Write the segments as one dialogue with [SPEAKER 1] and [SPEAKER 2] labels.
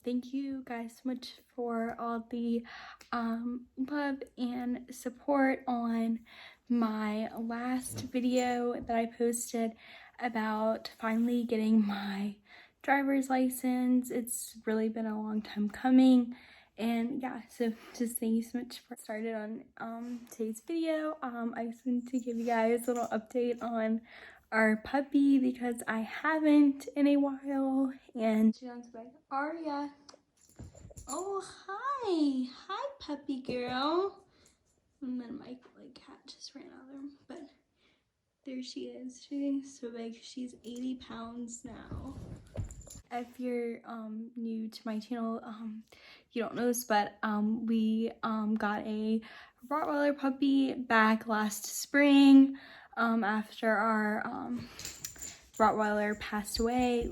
[SPEAKER 1] Thank you guys so much for all the love and support on my last video that I posted about finally getting my driver's license. It's really been a long time coming, and yeah, so just thank you so much for started on today's video. I just wanted to give you guys a little update on our puppy because I haven't in a while, and she's on bed. Aria, oh hi puppy girl. And then my cat just ran out of the room, but there she is. She's so big. She's 80 pounds now. If you're new to my channel, you don't know this, but we got a Rottweiler puppy back last spring after our Rottweiler passed away.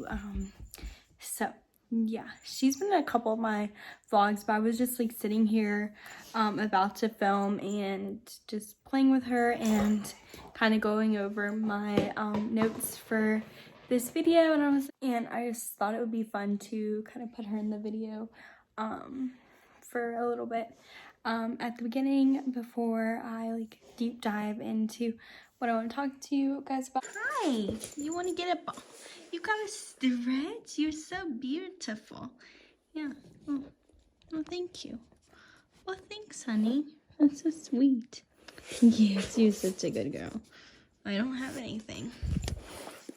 [SPEAKER 1] So yeah, she's been in a couple of my vlogs, but I was just like sitting here about to film and just playing with her and kind of going over my notes for this video, and I just thought it would be fun to kind of put her in the video for a little bit at the beginning before I like deep dive into what I want to talk to you guys about. Hi, you want to get up? You got a stretch? You're so beautiful. Yeah. Oh, thank you. Well, thanks, honey. That's so sweet. Yes, you're such a good girl. I don't have anything.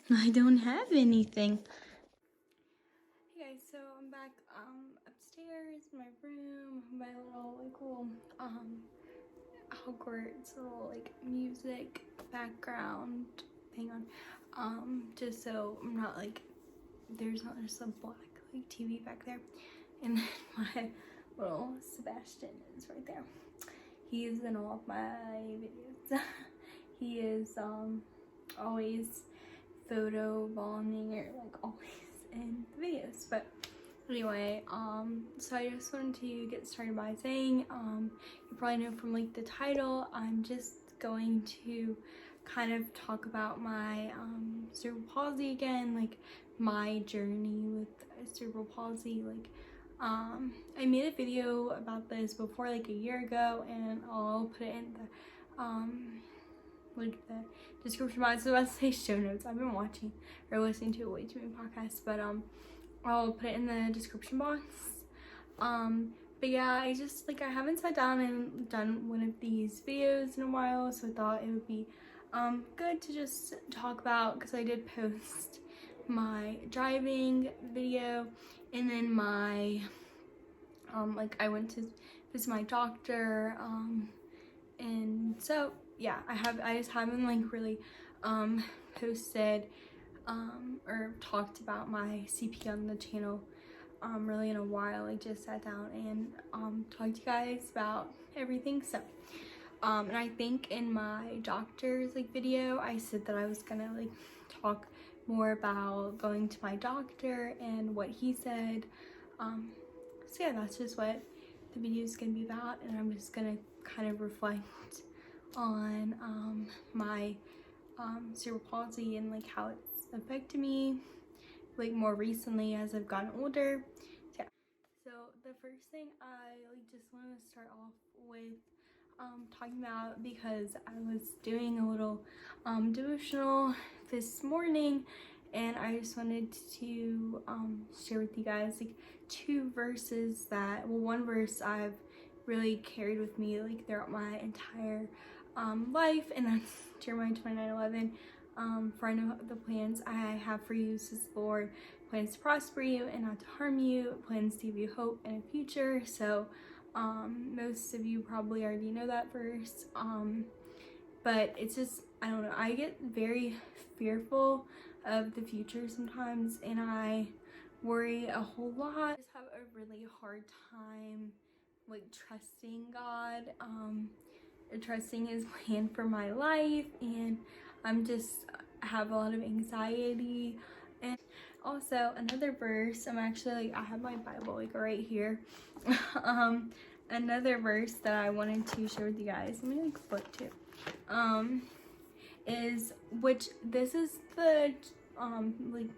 [SPEAKER 1] I don't have anything. Hey guys, so I'm back upstairs in my room, my little Hogwarts little like music background thing on, just so I'm not like there's some black like TV back there. And then my little Sebastian is right there. He's in all of my videos. He is always photo bombing, or like always in the videos. But anyway, so I just wanted to get started by saying, you probably know from like the title, I'm just going to kind of talk about my cerebral palsy again, like my journey with cerebral palsy. Like I made a video about this before, like a year ago, and I'll put it in the like the description box. I was about to say show notes. I've been watching or listening to way too many podcasts, but I'll put it in the description box. But yeah, I just like I haven't sat down and done one of these videos in a while, so I thought it would be good to just talk about, because I did post my driving video, and then my like I went to visit my doctor, and so yeah, I just haven't like really posted or talked about my CP on the channel really in a while. I just sat down and talked to you guys about everything. So and I think in my doctor's like video I said that I was gonna like talk more about going to my doctor and what he said. So yeah, that's just what the video is gonna be about, and I'm just gonna kind of reflect on my cerebral palsy and like how it's affected me like more recently as I've gotten older. So, yeah. So the first thing I like just want to start off with talking about, because I was doing a little devotional this morning, and I just wanted to share with you guys like two verses that, well, one verse I've really carried with me like throughout my entire life, and that's Jeremiah 29:11. For I know the plans I have for you, says the Lord, plans to prosper you and not to harm you, plans to give you hope and a future. So most of you probably already know that verse, but it's just, I don't know, I get very fearful of the future sometimes, and I worry a whole lot. I just have a really hard time like trusting God, trusting his plan for my life, and I'm just have a lot of anxiety. And also another verse, I'm actually like I have my Bible like right here. Another verse that I wanted to share with you guys, let me like flip to is, which this is the like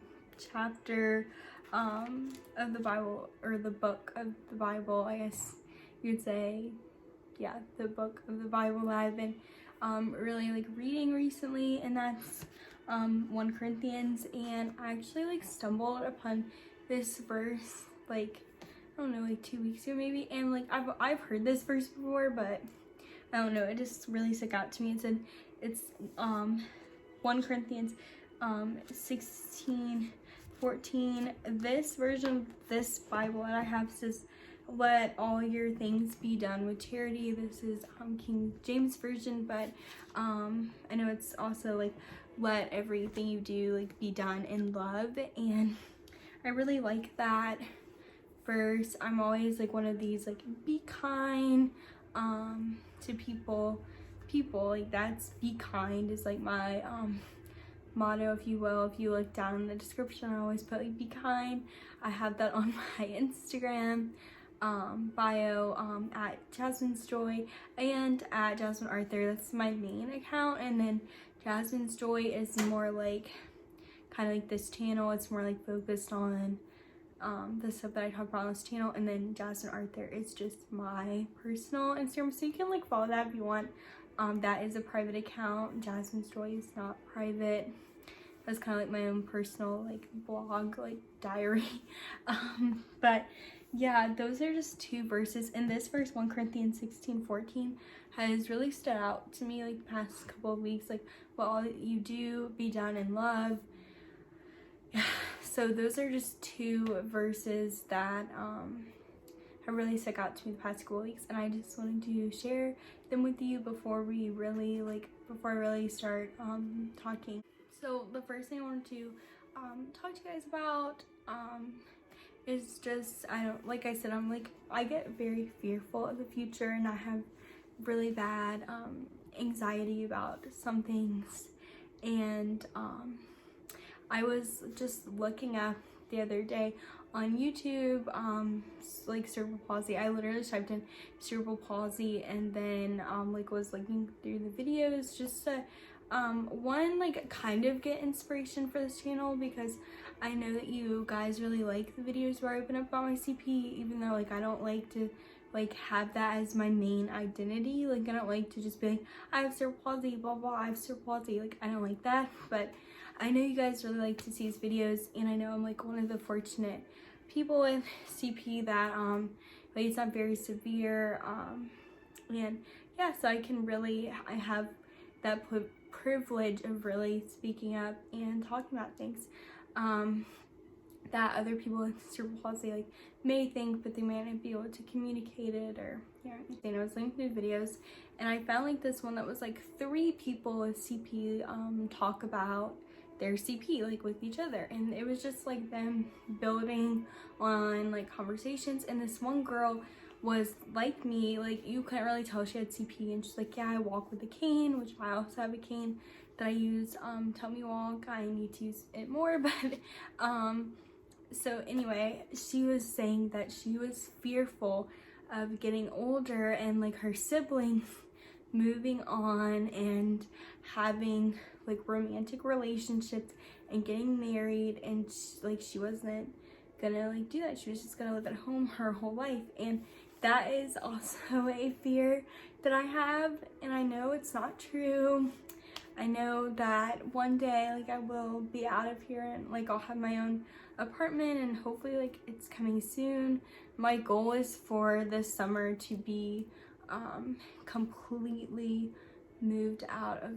[SPEAKER 1] chapter of the Bible, or the book of the Bible, I guess you'd say. Yeah, the book of the Bible that I've been really like reading recently, and that's 1 Corinthians. And I actually like stumbled upon this verse like, I don't know, like 2 weeks ago maybe, and like I've heard this verse before, but I don't know, it just really stuck out to me. It said, it's 1 Corinthians 16:14. This version of this Bible that I have says, "Let all your things be done with charity." This is King James version, but I know it's also like, "Let everything you do like be done in love." And I really like that verse. I'm always like one of these like, be kind to people, like that's, be kind is like my motto, if you will. If you look down in the description, I always put like, be kind. I have that on my Instagram bio at Jasmine's Joy and at Jasmine Arthur. That's my main account, and then Jasmine's Joy is more like kind of like this channel. It's more like focused on the stuff that I talk about on this channel, and then Jasmine Arthur is just my personal Instagram, so you can like follow that if you want. That is a private account. Jasmine's Joy is not private. That's kind of like my own personal like blog, like diary. But yeah, those are just 2 verses. And this verse, 1 Corinthians 16:14, has really stood out to me like the past couple of weeks. Like, what all that you do, be done in love. So those are just 2 verses that have really stuck out to me the past couple of weeks, and I just wanted to share them with you before I really start talking. So the first thing I wanted to talk to you guys about is just, like I said, I get very fearful of the future, and I have really bad anxiety about some things. And I was just looking up the other day on YouTube, like cerebral palsy. I literally typed in cerebral palsy, and then like was looking through the videos just to one, like kind of get inspiration for this channel, because I know that you guys really like the videos where I open up about my CP, even though like I don't like to like have that as my main identity. Like, I don't like to just be like, I have cerebral palsy, blah blah, I have cerebral palsy. Like, I don't like that. But I know you guys really like to see these videos, and I know I'm like one of the fortunate people with CP that like it's not very severe, and yeah, so I have that privilege of really speaking up and talking about things that other people with cerebral palsy like may think, but they may not be able to communicate it or anything. I was looking through videos, and I found like this one that was like 3 people with CP talk about their CP like with each other, and it was just like them building on like conversations. And this one girl was like me, like you couldn't really tell she had CP, and she's like, yeah, I walk with a cane, which I also have a cane that I use to help me walk. I need to use it more, but so anyway, she was saying that she was fearful of getting older and like her siblings moving on and having like romantic relationships and getting married, and she wasn't gonna like do that. She was just gonna live at home her whole life, and that is also a fear that I have. And I know it's not true. I know that one day like I will be out of here and like I'll have my own apartment, and hopefully like it's coming soon. My goal is for this summer to be completely moved out of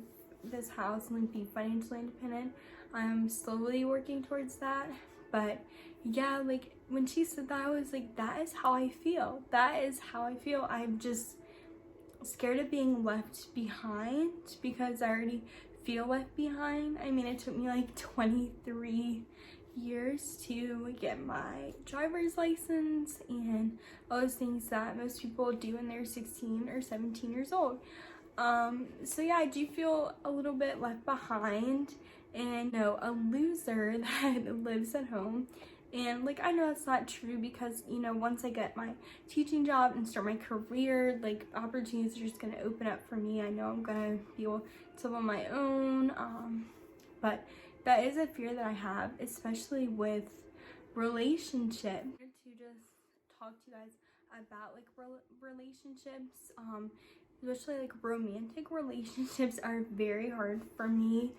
[SPEAKER 1] this house and like be financially independent. I'm slowly working towards that, but yeah, like when she said that, I was like, that is how I feel. That is how I feel. I'm just scared of being left behind, because I already feel left behind. I mean, it took me like 23 years to get my driver's license and all those things that most people do when they're 16 or 17 years old. So yeah, I do feel a little bit left behind, and a loser that lives at home. And like, I know that's not true, because once I get my teaching job and start my career, like opportunities are just gonna open up for me. I know I'm gonna be able to live on my own, but that is a fear that I have, especially with relationship. To just talk to you guys about like relationships, especially like romantic relationships are very hard for me.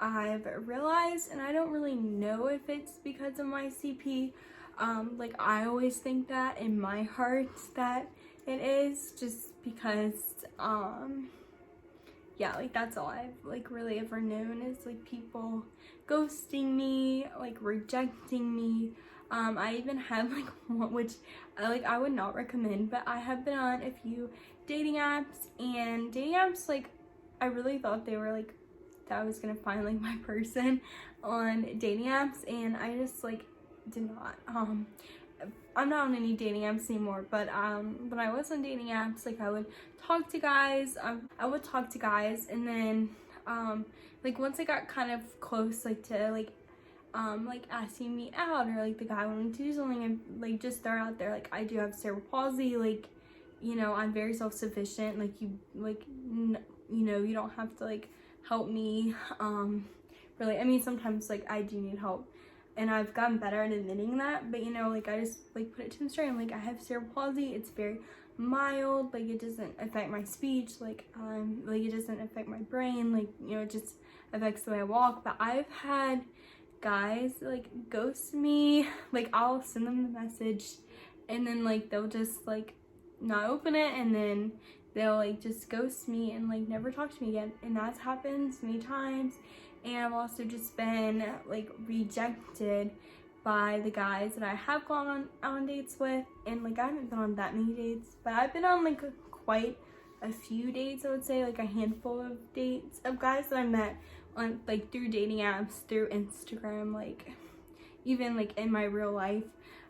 [SPEAKER 1] I've realized, and I don't really know if it's because of my CP. Like I always think that in my heart that it is, just because yeah, like that's all I've like really ever known is like people ghosting me, like rejecting me. I even had like one, which I would not recommend, but I have been on a few dating apps, and dating apps, like I really thought they were like that I was gonna find like my person on dating apps, and I just like did not. I'm not on any dating apps anymore, but when I was on dating apps, like I would talk to guys. I would talk to guys, and then like once I got kind of close, like to like asking me out, or like the guy wanted to do something, and like just throw out there like I do have cerebral palsy, like you know I'm very self-sufficient, like you know you don't have to like help me really. I mean sometimes like I do need help, and I've gotten better at admitting that, but you know like I just like put it to them straight. I'm like, I have cerebral palsy, it's very mild, like it doesn't affect my speech, like it doesn't affect my brain, like you know it just affects the way I walk. But I've had guys like ghost me, like I'll send them the message and then like they'll just like not open it, and then they'll like just ghost me and like never talk to me again. And that's happened many times. And I've also just been like rejected by the guys that I have gone on dates with, and like I haven't been on that many dates, but I've been on like quite a few dates. I would say like a handful of dates of guys that I met on like through dating apps, through Instagram, like even like in my real life,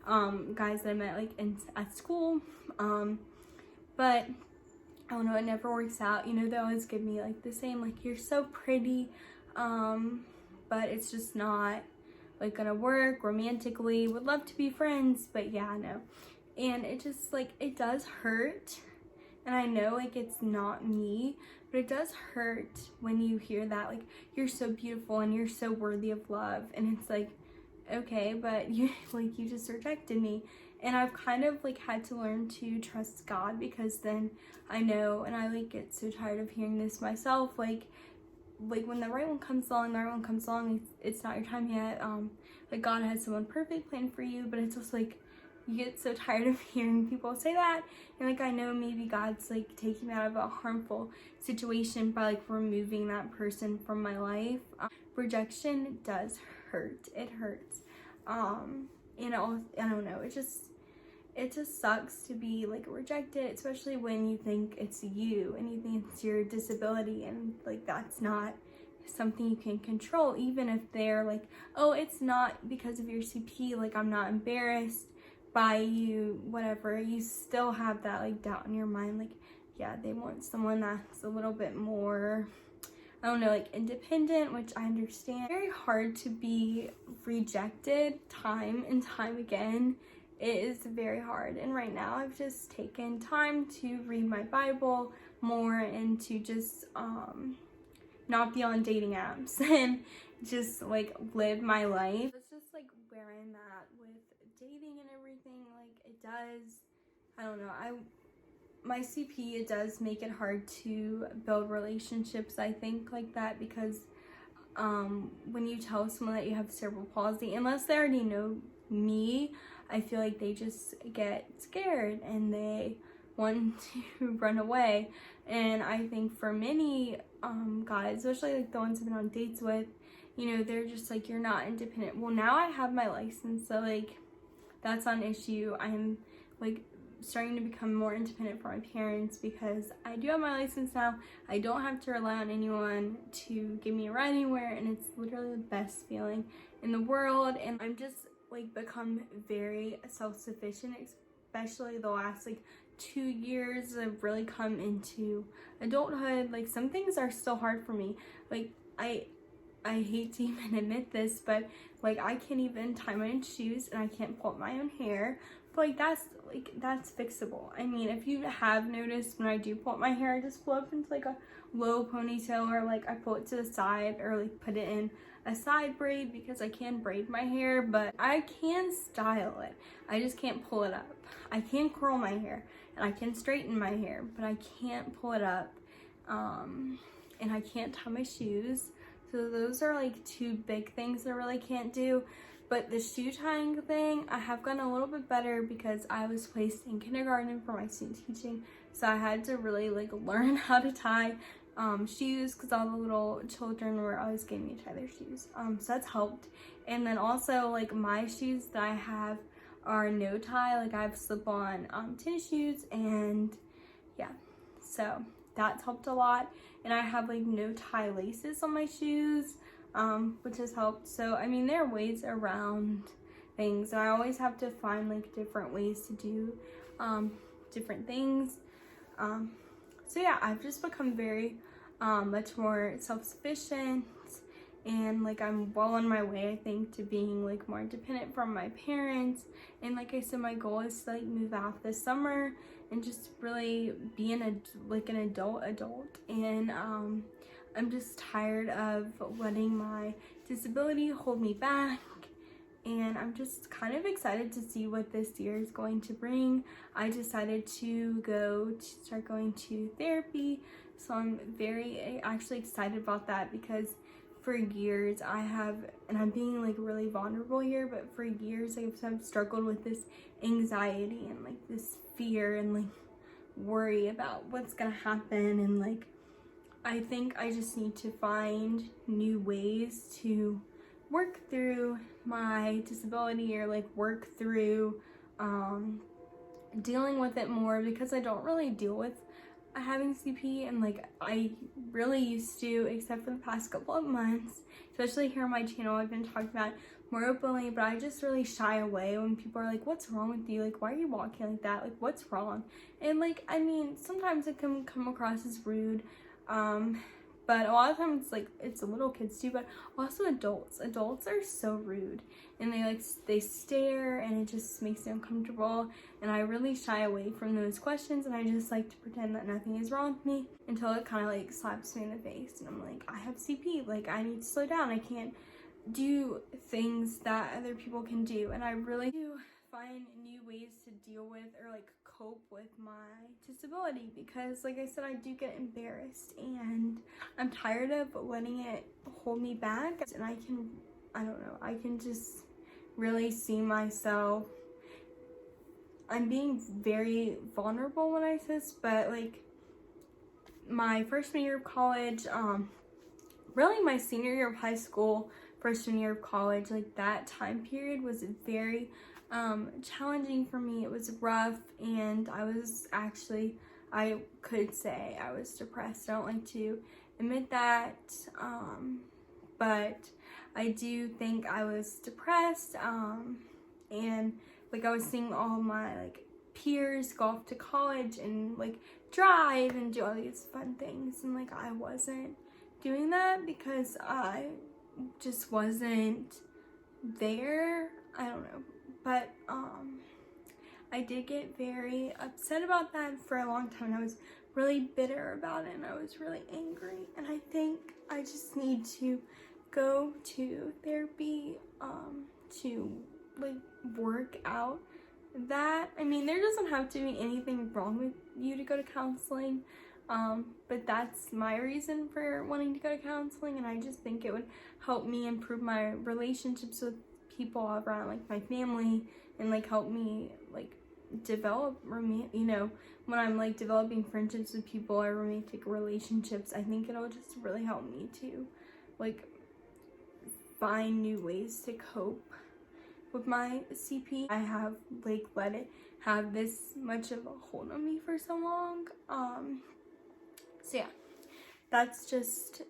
[SPEAKER 1] guys that I met like at school, but I don't know, it never works out. You know, they always give me like the same, like you're so pretty, but it's just not like gonna work romantically. Would love to be friends, but yeah, no. And it just like it does hurt, and I know like it's not me, but it does hurt when you hear that like you're so beautiful and you're so worthy of love, and it's like, okay, but you like you just rejected me. And I've kind of like had to learn to trust God, because then I know, and I like get so tired of hearing this myself, like when the right one comes along, it's not your time yet. Like God has someone perfect planned for you, but it's just like you get so tired of hearing people say that. And like I know maybe God's like taking me out of a harmful situation by like removing that person from my life. Rejection does hurt. It hurts. You know, I don't know, it just sucks to be like rejected, especially when you think it's you and you think it's your disability, and like that's not something you can control. Even if they're like, oh, it's not because of your CP, like I'm not embarrassed by you, whatever, you still have that like doubt in your mind, like yeah, they want someone that's a little bit more, I don't know, like independent, which I understand. Very hard to be rejected time and time again. It is very hard, and right now I've just taken time to read my Bible more and to just not be on dating apps and just like live my life. It's just like where I'm at with dating and everything. Like it does, I don't know, my CP, it does make it hard to build relationships, I think, like that, because when you tell someone that you have cerebral palsy, unless they already know me, I feel like they just get scared and they want to run away. And I think for many guys, especially like the ones I've been on dates with, you know, they're just like, you're not independent. Well, now I have my license, so like that's not an issue. I'm like starting to become more independent for my parents because I do have my license now. I don't have to rely on anyone to give me a ride anywhere, and it's literally the best feeling in the world. And I'm just like become very self-sufficient, especially the last like 2 years. I've really come into adulthood. Like some things are still hard for me. Like I hate to even admit this, but like I can't even tie my own shoes and I can't pull up my own hair. But like that's fixable. I mean, if you have noticed, when I do pull up my hair, I just pull up into like a low ponytail, or like I pull it to the side, or like put it in a side braid because I can braid my hair, but I can style it. I just can't pull it up. I can curl my hair and I can straighten my hair, but I can't pull it up. And I can't tie my shoes. So those are like two big things I really can't do. But the shoe tying thing, I have gotten a little bit better because I was placed in kindergarten for my student teaching. So I had to really like learn how to tie shoes because all the little children were always getting me to tie their shoes. So that's helped. And then also like my shoes that I have are no tie. Like I have slip-on tennis shoes, and yeah, so that's helped a lot. And I have like no tie laces on my shoes, which has helped. So I mean, there are ways around things, and I always have to find like different ways to do different things. So yeah, I've just become very much more self-sufficient, and like I'm well on my way, I think, to being like more independent from my parents. And like I said, my goal is to like move out this summer and just really be an adult. And I'm just tired of letting my disability hold me back, and I'm just kind of excited to see what this year is going to bring. I decided to start going to therapy, so I'm very actually excited about that, because for years and I'm being like really vulnerable here, but for years I've struggled with this anxiety and like this fear and like worry about what's gonna happen. And like I think I just need to find new ways to work through my disability, or like work through dealing with it more, because I don't really deal with having CP, and like I really used to, except for the past couple of months, especially here on my channel. I've been talking about it more openly, but I just really shy away when people are like, what's wrong with you? Like, why are you walking like that? Like, what's wrong? And like, I mean, sometimes it can come across as rude, but a lot of times like it's the little kids too, but also adults are so rude, and they stare, and it just makes me uncomfortable. And I really shy away from those questions, and I just like to pretend that nothing is wrong with me until it kind of like slaps me in the face, and I'm like, I have CP, like I need to slow down, I can't do things that other people can do. And I really do find new ways to deal with, or like cope with, my disability, because like I said, I do get embarrassed, and I'm tired of letting it hold me back. And I don't know, I can just really see myself, I'm being very vulnerable when I say this, but like my freshman year of college, really my senior year of high school, freshman year of college, like that time period was very challenging for me. It was rough, and I could say I was depressed. I don't like to admit that, but I do think I was depressed, and like I was seeing all my like peers go off to college and like drive and do all these fun things, and like I wasn't doing that because I just wasn't there. I don't know, but I did get very upset about that for a long time, and I was really bitter about it, and I was really angry. And I think I just need to go to therapy to like work out that. I mean, there doesn't have to be anything wrong with you to go to counseling, but that's my reason for wanting to go to counseling, and I just think it would help me improve my relationships with people around, like my family, and like help me like develop when I'm like developing friendships with people or romantic relationships. I think it'll just really help me to like find new ways to cope with my CP. I have like let it have this much of a hold on me for so long. So yeah, that's just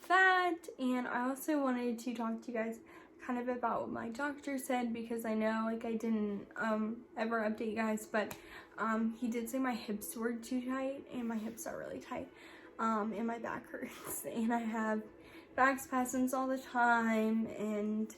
[SPEAKER 1] that. And I also wanted to talk to you guys kind of about what my doctor said, because I know like I didn't ever update you guys, but he did say my hips were too tight, and my hips are really tight, and my back hurts, and I have back spasms all the time, and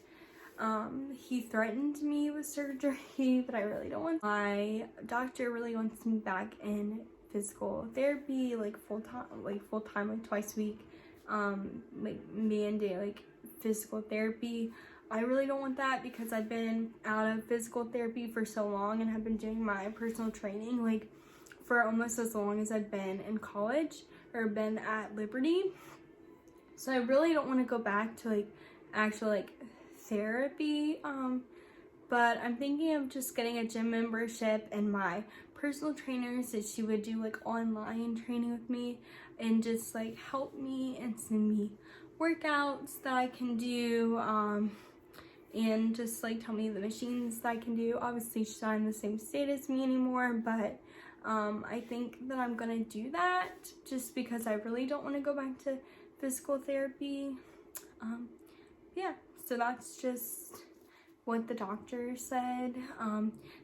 [SPEAKER 1] he threatened me with surgery, but I really don't want. My doctor really wants me back in physical therapy, like full time, like twice a week, like mandate, like physical therapy. I really don't want that because I've been out of physical therapy for so long and have been doing my personal training like for almost as long as I've been in college or been at Liberty. So I really don't want to go back to like actual like therapy. But I'm thinking of just getting a gym membership, and my personal trainer said she would do like online training with me and just like help me and send me workouts that I can do, and just like tell me the machines that I can do. Obviously she's not in the same state as me anymore, but I think that I'm gonna do that just because I really don't want to go back to physical therapy. Yeah, so that's just what the doctor said.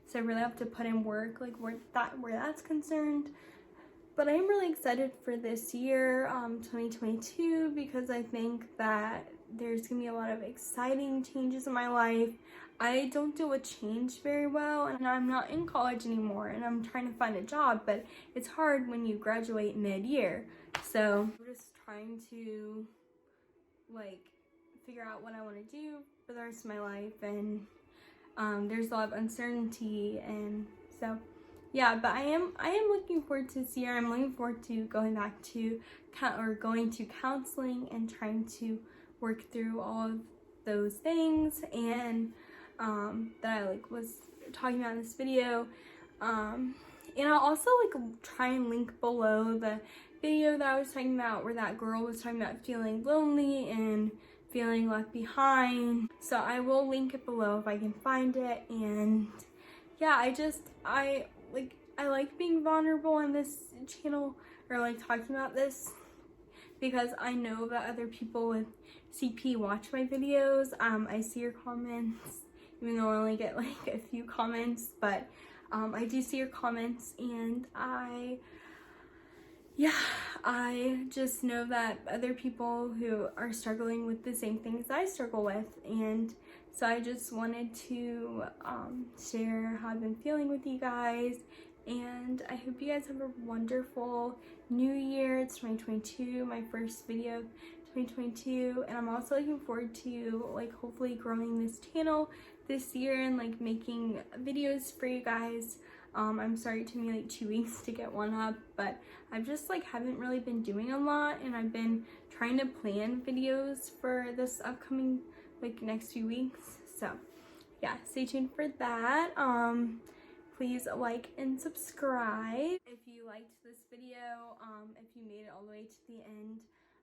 [SPEAKER 1] So I really have to put in work like where that's concerned. But I am really excited for this year, 2022, because I think that there's gonna be a lot of exciting changes in my life. I don't deal with change very well, and I'm not in college anymore, and I'm trying to find a job, but it's hard when you graduate mid-year. So I'm just trying to like figure out what I want to do for the rest of my life, and there's a lot of uncertainty, and so yeah, but I am looking forward to this year. I'm looking forward to going back to going to counseling and trying to work through all of those things, and that I like was talking about in this video. And I'll also like try and link below the video that I was talking about where that girl was talking about feeling lonely and feeling left behind. So I will link it below if I can find it. And yeah, I like being vulnerable on this channel, or like talking about this, because I know that other people with CP watch my videos. I see your comments, even though I only get like a few comments, but I do see your comments, and I just know that other people who are struggling with the same things I struggle with, and so I just wanted to share how I've been feeling with you guys, and I hope you guys have a wonderful new year. It's 2022, my first video of 2022, and I'm also looking forward to like hopefully growing this channel this year and like making videos for you guys. I'm sorry it took me like 2 weeks to get one up, but I've just like haven't really been doing a lot, and I've been trying to plan videos for this upcoming like next few weeks. So yeah, stay tuned for that. Please like and subscribe if you liked this video, if you made it all the way to the end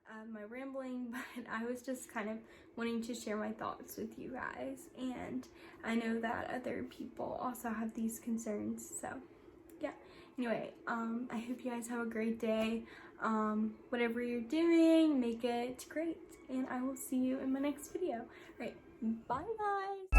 [SPEAKER 1] of my rambling, but I was just kind of wanting to share my thoughts with you guys, and I know that other people also have these concerns. So yeah, anyway, I hope you guys have a great day. Whatever you're doing, make it great, and I will see you in my next video. All right, bye guys.